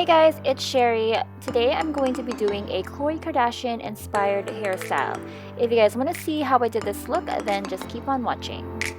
Hey guys, it's Sharee. Today I'm going to be doing a Khloe Kardashian inspired hairstyle. If you guys want to see how I did this look, then just keep on watching. To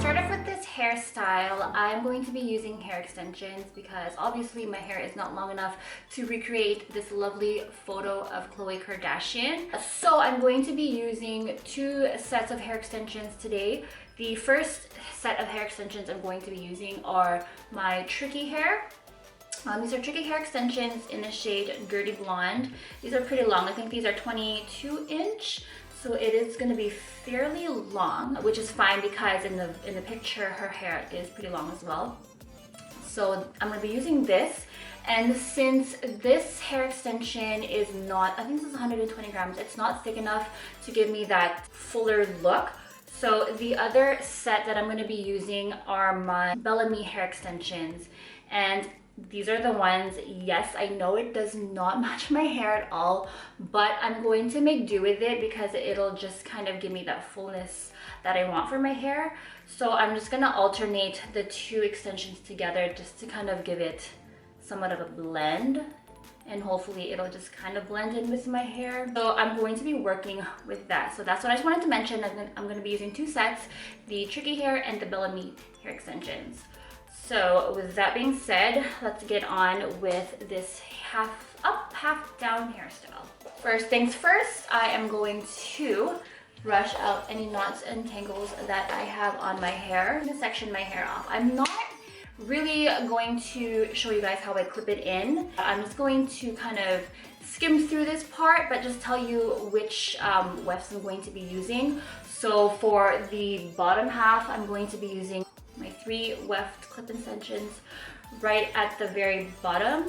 start off with this hairstyle, I'm going to be using hair extensions because obviously my hair is not long enough to recreate this lovely photo of Khloe Kardashian. So I'm going to be using two sets of hair extensions today. The first set of hair extensions I'm going to be using are my Tricky Hair. These are Tricky Hair extensions in the shade Dirty Blonde. These are pretty long. I think these are 22 inch. So it is going to be fairly long, which is fine because in the picture her hair is pretty long as well. So I'm going to be using this. And since this hair extension is not, I think this is 120 grams, it's not thick enough to give me that fuller look. So the other set that I'm going to be using are my Bellamy hair extensions, and these are the ones, yes, I know it does not match my hair at all, but I'm going to make do with it because it'll just kind of give me that fullness that I want for my hair. So I'm just going to alternate the two extensions together just to kind of give it somewhat of a blend. And hopefully it'll just kind of blend in with my hair. So I'm going to be working with that. So that's what I just wanted to mention. I'm going to be using two sets, the Tricky Hair and the Bellamy hair extensions. So with that being said, let's get on with this half up, half down hairstyle. First things first, I am going to brush out any knots and tangles that I have on my hair. I'm going to section my hair off. I'm not really going to show you guys how I clip it in. I'm just going to kind of skim through this part, but just tell you which wefts I'm going to be using. So for the bottom half, I'm going to be using my 3 weft clip extensions right at the very bottom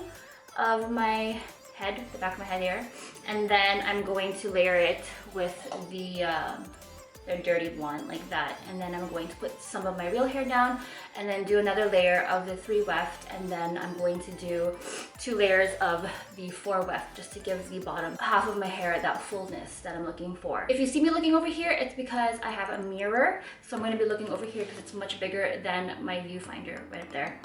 of my head, the back of my head here. And then I'm going to layer it with the Dirty Blonde like that, and then I'm going to put some of my real hair down and then do another layer of the 3 weft, and then I'm going to do 2 layers of the 4 weft just to give the bottom half of my hair that fullness that I'm looking for. If you see me looking over here, it's because I have a mirror, so I'm going to be looking over here because it's much bigger than my viewfinder right there.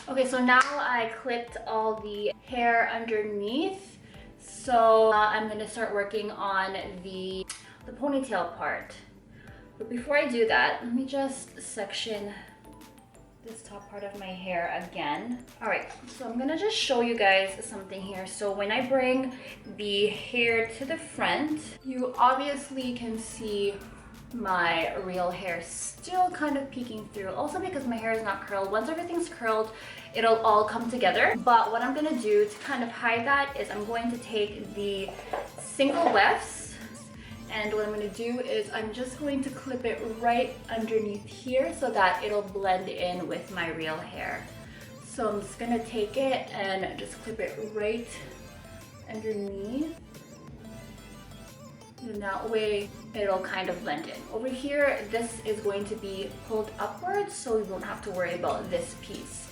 Okay, so now I clipped all the hair underneath. So I'm gonna start working on the ponytail part. But before I do that, let me just section this top part of my hair again. All right, so I'm gonna just show you guys something here. So when I bring the hair to the front, you obviously can see my real hair still kind of peeking through, also because my hair is not curled. Once everything's curled, it'll all come together. But what I'm gonna do to kind of hide that is I'm going to take the single wefts, and what I'm gonna do is I'm just going to clip it right underneath here so that it'll blend in with my real hair. So I'm just gonna take it and just clip it right underneath. And that way it'll kind of blend in. Over here, this is going to be pulled upwards, so we won't have to worry about this piece.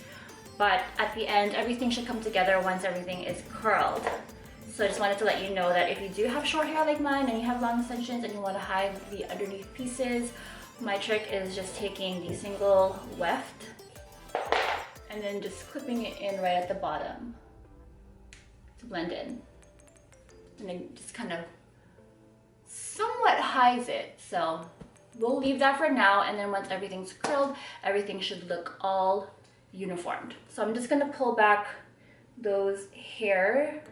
But at the end, everything should come together once everything is curled. So I just wanted to let you know that if you do have short hair like mine and you have long extensions and you want to hide the underneath pieces, my trick is just taking the single weft and then just clipping it in right at the bottom to blend in. and it just kind of somewhat hides it. So we'll leave that for now, and then once everything's curled, everything should look all uniformed. So I'm just gonna pull back those hair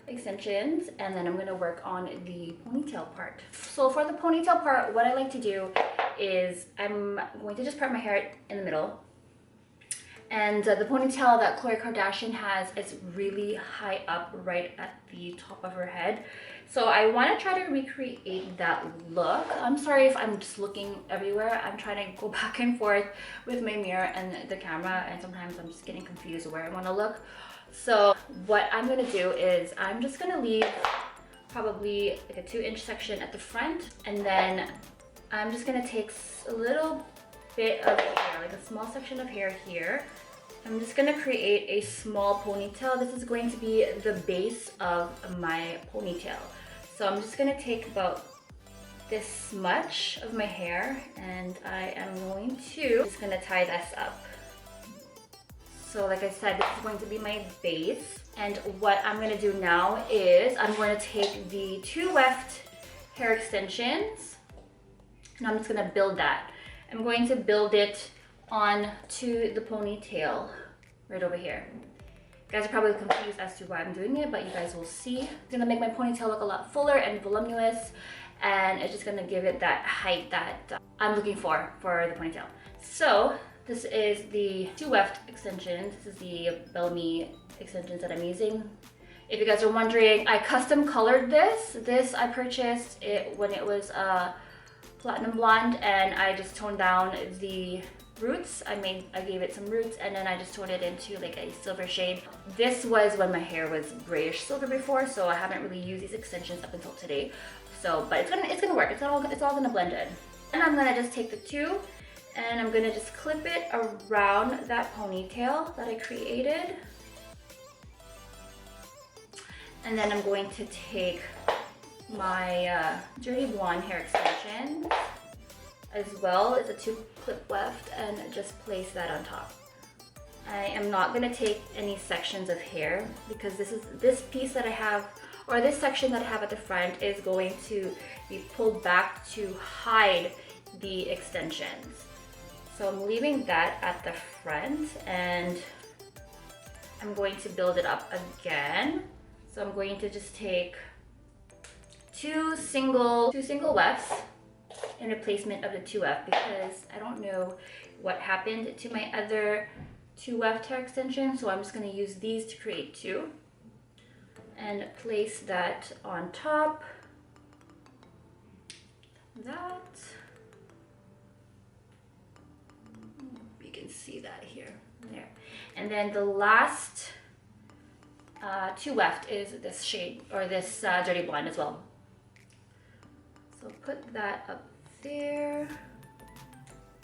extensions, and then I'm gonna work on the ponytail part. So for the ponytail part, what I like to do is I'm going to just part my hair in the middle. And the ponytail that Khloe Kardashian has is really high up right at the top of her head. So I want to try to recreate that look. I'm sorry if I'm just looking everywhere. I'm trying to go back and forth with my mirror and the camera, and sometimes I'm just getting confused where I want to look. So what I'm going to do is I'm just going to leave probably like a 2-inch section at the front, and then I'm just going to take a little bit of hair, like a small section of hair here. I'm just going to create a small ponytail. This is going to be the base of my ponytail. So I'm just going to take about this much of my hair, and I am just going to tie this up. So like I said, this is going to be my base. And what I'm going to do now is I'm going to take the 2 weft hair extensions, and I'm just going to build that. I'm going to build it onto the ponytail right over here. You guys are probably confused as to why I'm doing it, but you guys will see. It's gonna make my ponytail look a lot fuller and voluminous, and it's just gonna give it that height that I'm looking for the ponytail. So this is the 2 weft extensions. This is the Bellamy extensions that I'm using. If you guys are wondering, I custom colored this. I purchased it when it was platinum blonde, and I just toned down the roots. I gave it some roots, and then I just toned it into like a silver shade. This was when my hair was grayish silver before, so I haven't really used these extensions up until today. So, but it's gonna work. It's all gonna blend in. And I'm gonna just take the 2, and I'm gonna just clip it around that ponytail that I created. And then I'm going to take my dirty blonde hair extension, as well as a 2 clip weft, and just place that on top. I am not going to take any sections of hair, because this piece that I have, or this section that I have at the front, is going to be pulled back to hide the extensions. So I'm leaving that at the front, and I'm going to build it up again. So I'm going to just take 2 single wefts in replacement of the 2 weft, because I don't know what happened to my other 2 weft hair extensions, so I'm just going to use these to create 2 and place that on top. You can see that here, there. And then the last 2 weft is this shade, or this dirty blonde as well. So put that up there.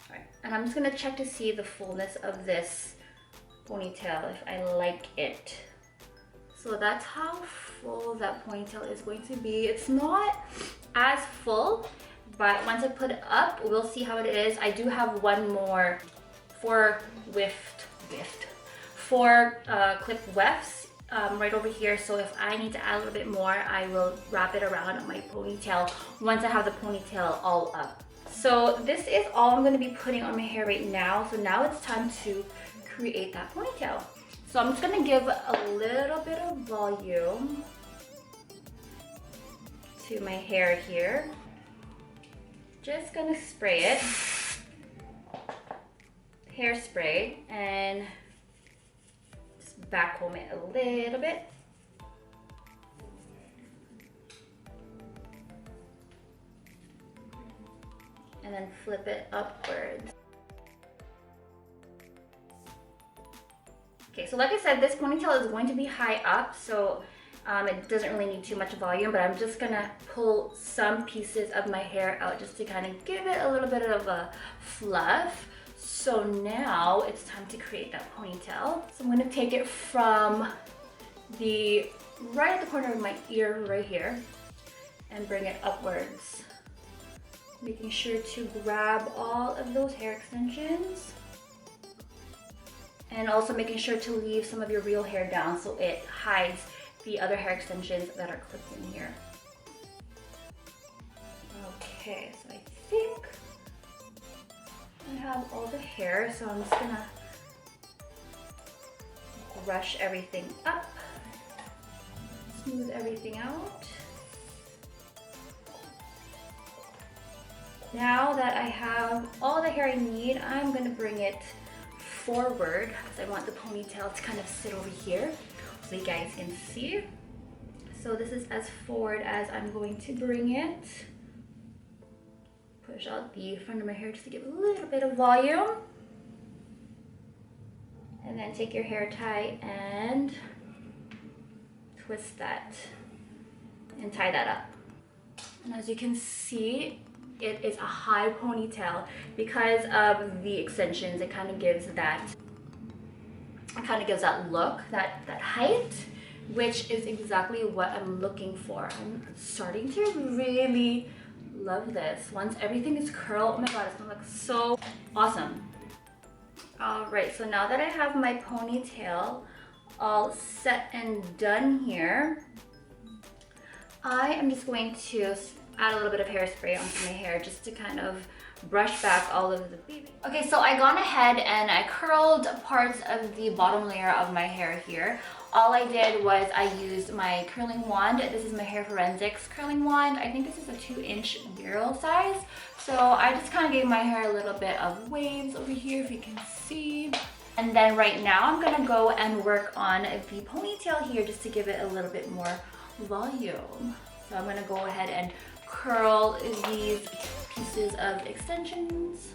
All right, and I'm just gonna check to see the fullness of this ponytail, if I like it. So that's how full that ponytail is going to be. It's not as full, but once I put it up, we'll see how it is. I do have one more 4 clip wefts right over here, so if I need to add a little bit more, I will wrap it around my ponytail once I have the ponytail all up. So this is all I'm going to be putting on my hair right now. So now it's time to create that ponytail. So I'm just going to give a little bit of volume to my hair here. Just going to spray it, hairspray, and back comb it a little bit. And then flip it upwards. Okay, so like I said, this ponytail is going to be high up, so it doesn't really need too much volume, but I'm just gonna pull some pieces of my hair out just to kind of give it a little bit of a fluff. So now it's time to create that ponytail. So I'm gonna take it from right at the corner of my ear right here and bring it upwards, making sure to grab all of those hair extensions, and also making sure to leave some of your real hair down so it hides the other hair extensions that are clipped in here. Okay, so I think I have all the hair, so I'm just gonna brush everything up, smooth everything out. Now that I have all the hair I need, I'm gonna bring it forward because I want the ponytail to kind of sit over here so you guys can see. So this is as forward as I'm going to bring it. Push out the front of my hair just to give a little bit of volume. And then take your hair tie and twist that and tie that up. And as you can see, it is a high ponytail because of the extensions. It kind of gives that look, that height, which is exactly what I'm looking for. I'm starting to really love this. Once everything is curled, oh my god, it's gonna look so awesome. All right, so now that I have my ponytail all set and done here, I am just going to add a little bit of hairspray onto my hair just to kind of brush back all of the baby. Okay, so I gone ahead and I curled parts of the bottom layer of my hair here. All I did was I used my curling wand. This is my Hair Forensics curling wand. I think this is a 2-inch barrel size. So I just kind of gave my hair a little bit of waves over here, if you can see. And then right now I'm gonna go and work on the ponytail here just to give it a little bit more volume. So I'm gonna go ahead and curl these pieces of extensions.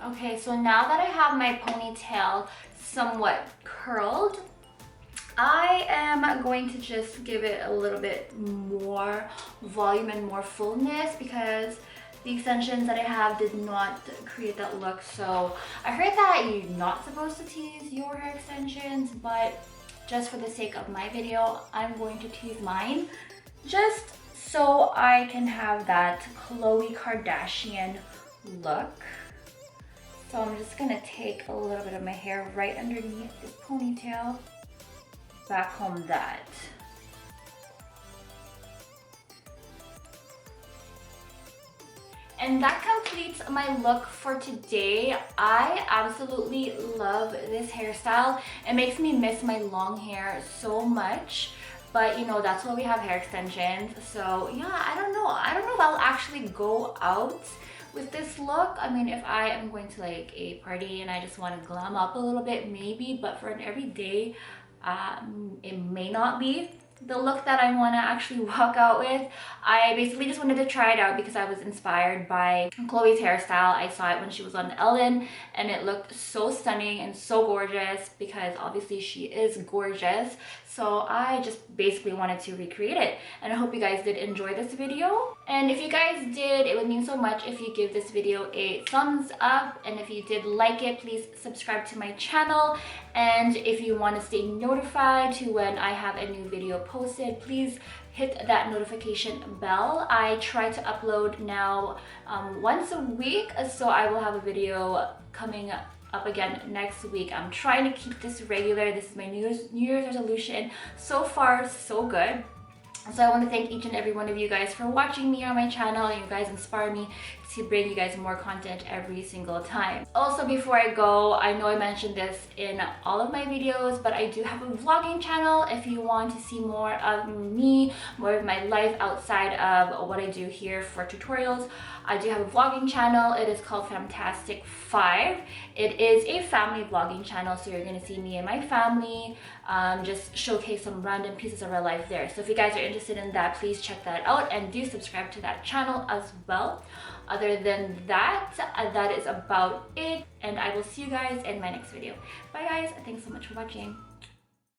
Okay, so now that I have my ponytail somewhat curled, I am going to just give it a little bit more volume and more fullness because the extensions that I have did not create that look. So I heard that you're not supposed to tease your hair extensions, but just for the sake of my video, I'm going to tease mine just so I can have that Khloe Kardashian look. So I'm just gonna take a little bit of my hair right underneath this ponytail, back home that. And that completes my look for today. I absolutely love this hairstyle. It makes me miss my long hair so much. But you know, that's why we have hair extensions. So yeah, I don't know if I'll actually go out with this look. I mean, if I am going to like a party and I just want to glam up a little bit, maybe, but for an everyday, it may not be the look that I want to actually walk out with. I basically just wanted to try it out because I was inspired by Khloe's hairstyle. I saw it when she was on Ellen and it looked so stunning and so gorgeous because obviously she is gorgeous. So I just basically wanted to recreate it, and I hope you guys did enjoy this video. And if you guys did, it would mean so much if you give this video a thumbs up, and if you did like it, please subscribe to my channel. And if you want to stay notified to when I have a new video posted, please hit that notification bell. I try to upload now once a week, so I will have a video coming up again next week. I'm trying to keep this regular. This is my New Year's resolution. So far, so good. So I want to thank each and every one of you guys for watching me on my channel. You guys inspire me to bring you guys more content every single time. Also, before I go, I know I mentioned this in all of my videos, but I do have a vlogging channel. If you want to see more of me, more of my life outside of what I do here for tutorials, I do have a vlogging channel. It is called FAMtasticFive. It is a family vlogging channel, so you're going to see me and my family just showcase some random pieces of our life there. So if you guys are interested in that, please check that out and do subscribe to that channel as well. Other than that, that is about it, and I will see you guys in my next video. Bye guys, thanks so much for watching.